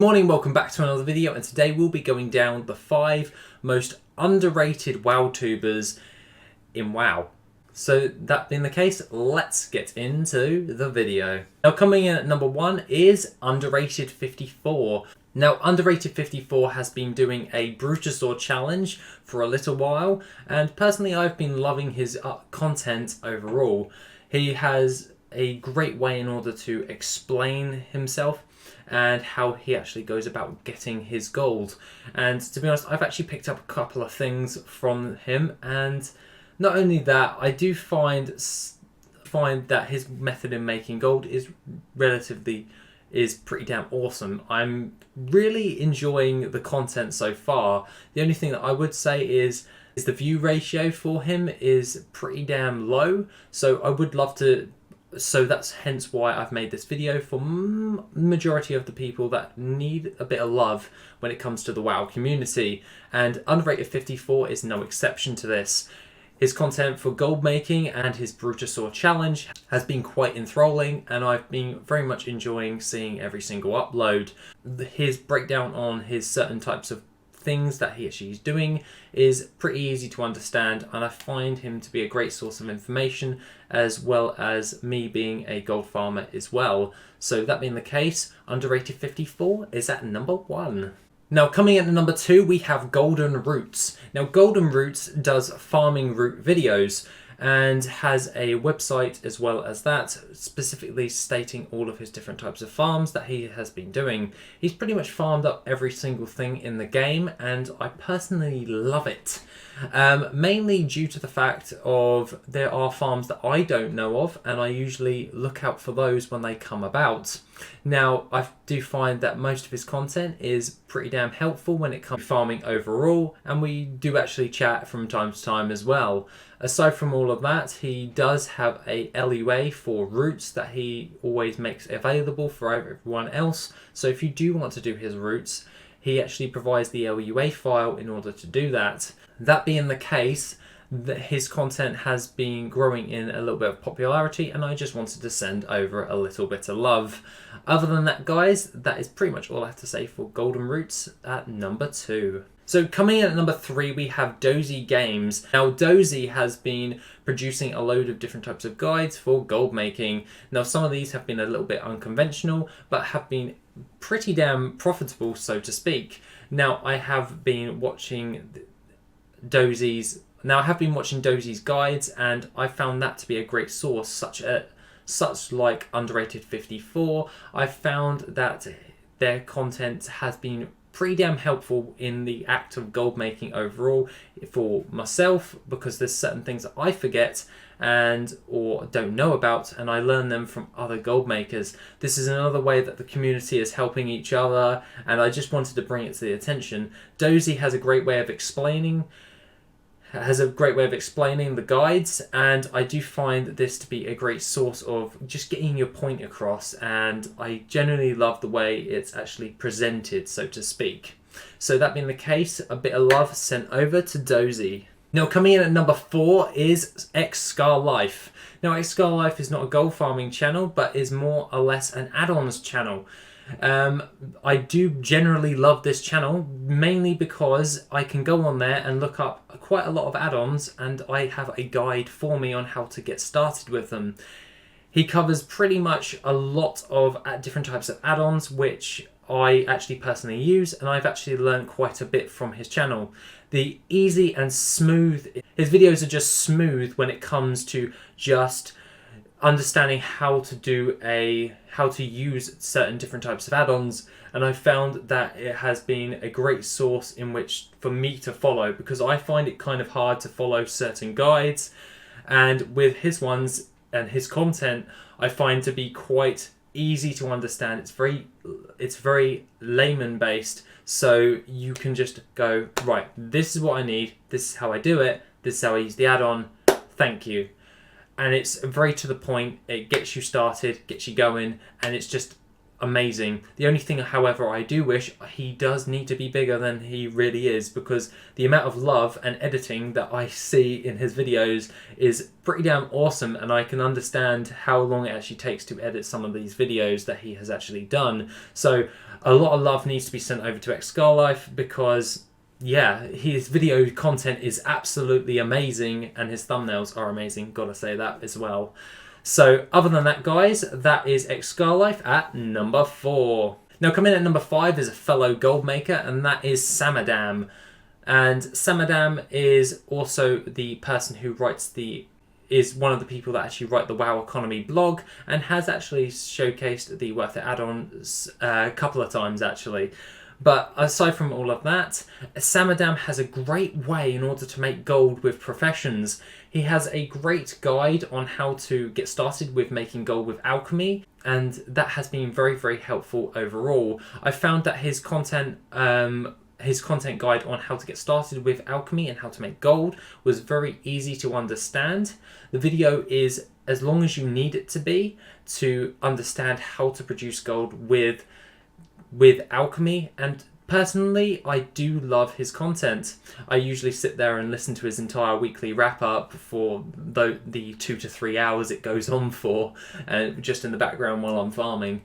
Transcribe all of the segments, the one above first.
Morning, welcome back to another video, and today we'll be going down the 5 most underrated WoWTubers in WoW. So that being the case, let's get into the video. Now coming in at number 1 is Underrated 54. Now Underrated 54 has been doing a Brutosaur challenge for a little while, and personally I've been loving his content overall. He has a great way in order to explain himself and how he actually goes about getting his gold. And to be honest, I've actually picked up a couple of things from him, and not only that, I do find that his method in making gold is pretty damn awesome. I'm really enjoying the content so far. The only thing that I would say is the view ratio for him is pretty damn low, so I would love to. So that's hence why I've made this video for majority of the people that need a bit of love when it comes to the WoW community, and Underrated 54 is no exception to this. His content for gold making and his Brutosaur challenge has been quite enthralling, and I've been very much enjoying seeing every single upload. His breakdown on his certain types of things that he actually is doing is pretty easy to understand, and I find him to be a great source of information, as well as me being a gold farmer as well. So that being the case, Underrated 54 is at number 1. Now coming in at number 2, we have Golden Roots. Now Golden Roots does farming route videos and has a website as well as that, specifically stating all of his different types of farms that he has been doing. He's pretty much farmed up every single thing in the game, and I personally love it. Mainly due to the fact of there are farms that I don't know of, and I usually look out for those when they come about. Now, I do find that most of his content is pretty damn helpful when it comes to farming overall, and we do actually chat from time to time as well. Aside from all of that, he does have a LUA for routes that he always makes available for everyone else. So if you do want to do his routes, he actually provides the LUA file in order to do that. That being the case, his content has been growing in a little bit of popularity, and I just wanted to send over a little bit of love. Other than that, guys, that is pretty much all I have to say for Golden Roots at number 2. So coming in at number 3, we have Dozy Games. Now Dozy has been producing a load of different types of guides for gold making. Now some of these have been a little bit unconventional, but have been pretty damn profitable, so to speak. Now I have been watching Dozy's guides, and I found that to be a great source, such like Underrated 54. I found that their content has been pretty damn helpful in the act of gold making overall for myself, because there's certain things that I forget or don't know about, and I learn them from other gold makers. This is another way that the community is helping each other, and I just wanted to bring it to the attention. Dozy has a great way of explaining the guides, and I do find this to be a great source of just getting your point across, and I generally love the way it's actually presented, so to speak. So that being the case, a bit of love sent over to Dozy. Now coming in at number 4 is Excarlife. Now Excarlife is not a gold farming channel, but is more or less an add-ons channel. I do generally love this channel, mainly because I can go on there and look up quite a lot of add-ons, and I have a guide for me on how to get started with them. He covers pretty much a lot of different types of add-ons, which I actually personally use, and I've actually learned quite a bit from his channel. The easy and smooth, his videos are just smooth when it comes to just understanding how to use certain different types of add-ons, and I found that it has been a great source in which for me to follow, because I find it kind of hard to follow certain guides, and with his ones and his content I find to be quite easy to understand. It's very layman based, so you can just go, right, this is what I need, this is how I do it, this is how I use the add-on, thank you. And it's very to the point, it gets you started, gets you going, and it's just amazing. The only thing, however, I do wish he does need to be bigger than he really is, because the amount of love and editing that I see in his videos is pretty damn awesome, and I can understand how long it actually takes to edit some of these videos that he has actually done. So A lot of love needs to be sent over to Excarlife because, yeah, his video content is absolutely amazing and his thumbnails are amazing. Gotta say that as well. So other than that, guys, that is Excarlife at number 4. Now coming in at number 5 is a fellow gold maker, and that is Samadam. And Samadam is also the person who is one of the people that actually write the WoW Economy blog, and has actually showcased the Worth It add-ons a couple of times actually. But aside from all of that, Samadam has a great way in order to make gold with professions. He has a great guide on how to get started with making gold with alchemy, and that has been very, very helpful overall. I found that his content guide on how to get started with alchemy and how to make gold was very easy to understand. The video is as long as you need it to be to understand how to produce gold with alchemy, and personally I do love his content. I usually sit there and listen to his entire weekly wrap up for the 2 to 3 hours it goes on for, just in the background while I'm farming.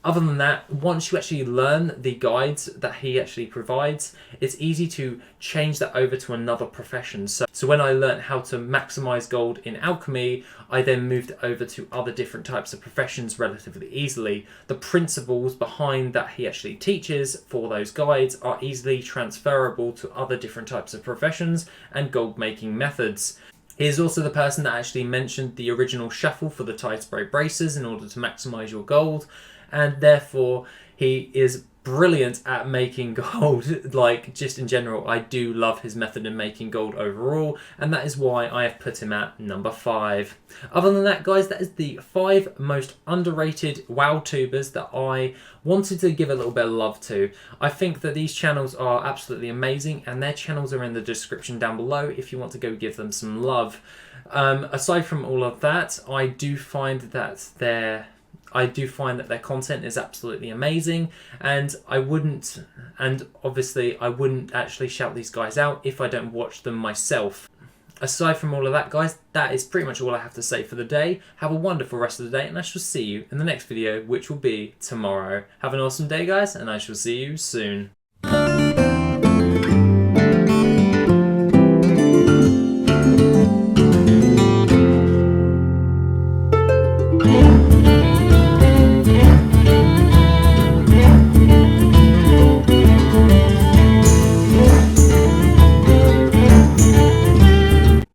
Other than that, once you actually learn the guides that he actually provides, it's easy to change that over to another profession. So when I learned how to maximize gold in alchemy, I then moved it over to other different types of professions relatively easily. The principles behind that he actually teaches for those guides are easily transferable to other different types of professions and gold making methods. He is also the person that actually mentioned the original shuffle for the tide spray bracers in order to maximize your gold, and therefore he is brilliant at making gold. Like, just in general, I do love his method in making gold overall, and that is why I have put him at number 5. Other than that, guys, that is the 5 most underrated WoWTubers that I wanted to give a little bit of love to. I think that these channels are absolutely amazing, and their channels are in the description down below if you want to go give them some love. Aside from all of that, I do find that their content is absolutely amazing, and obviously I wouldn't actually shout these guys out if I don't watch them myself. Aside from all of that, guys, that is pretty much all I have to say for the day. Have a wonderful rest of the day, and I shall see you in the next video, which will be tomorrow. Have an awesome day, guys, and I shall see you soon.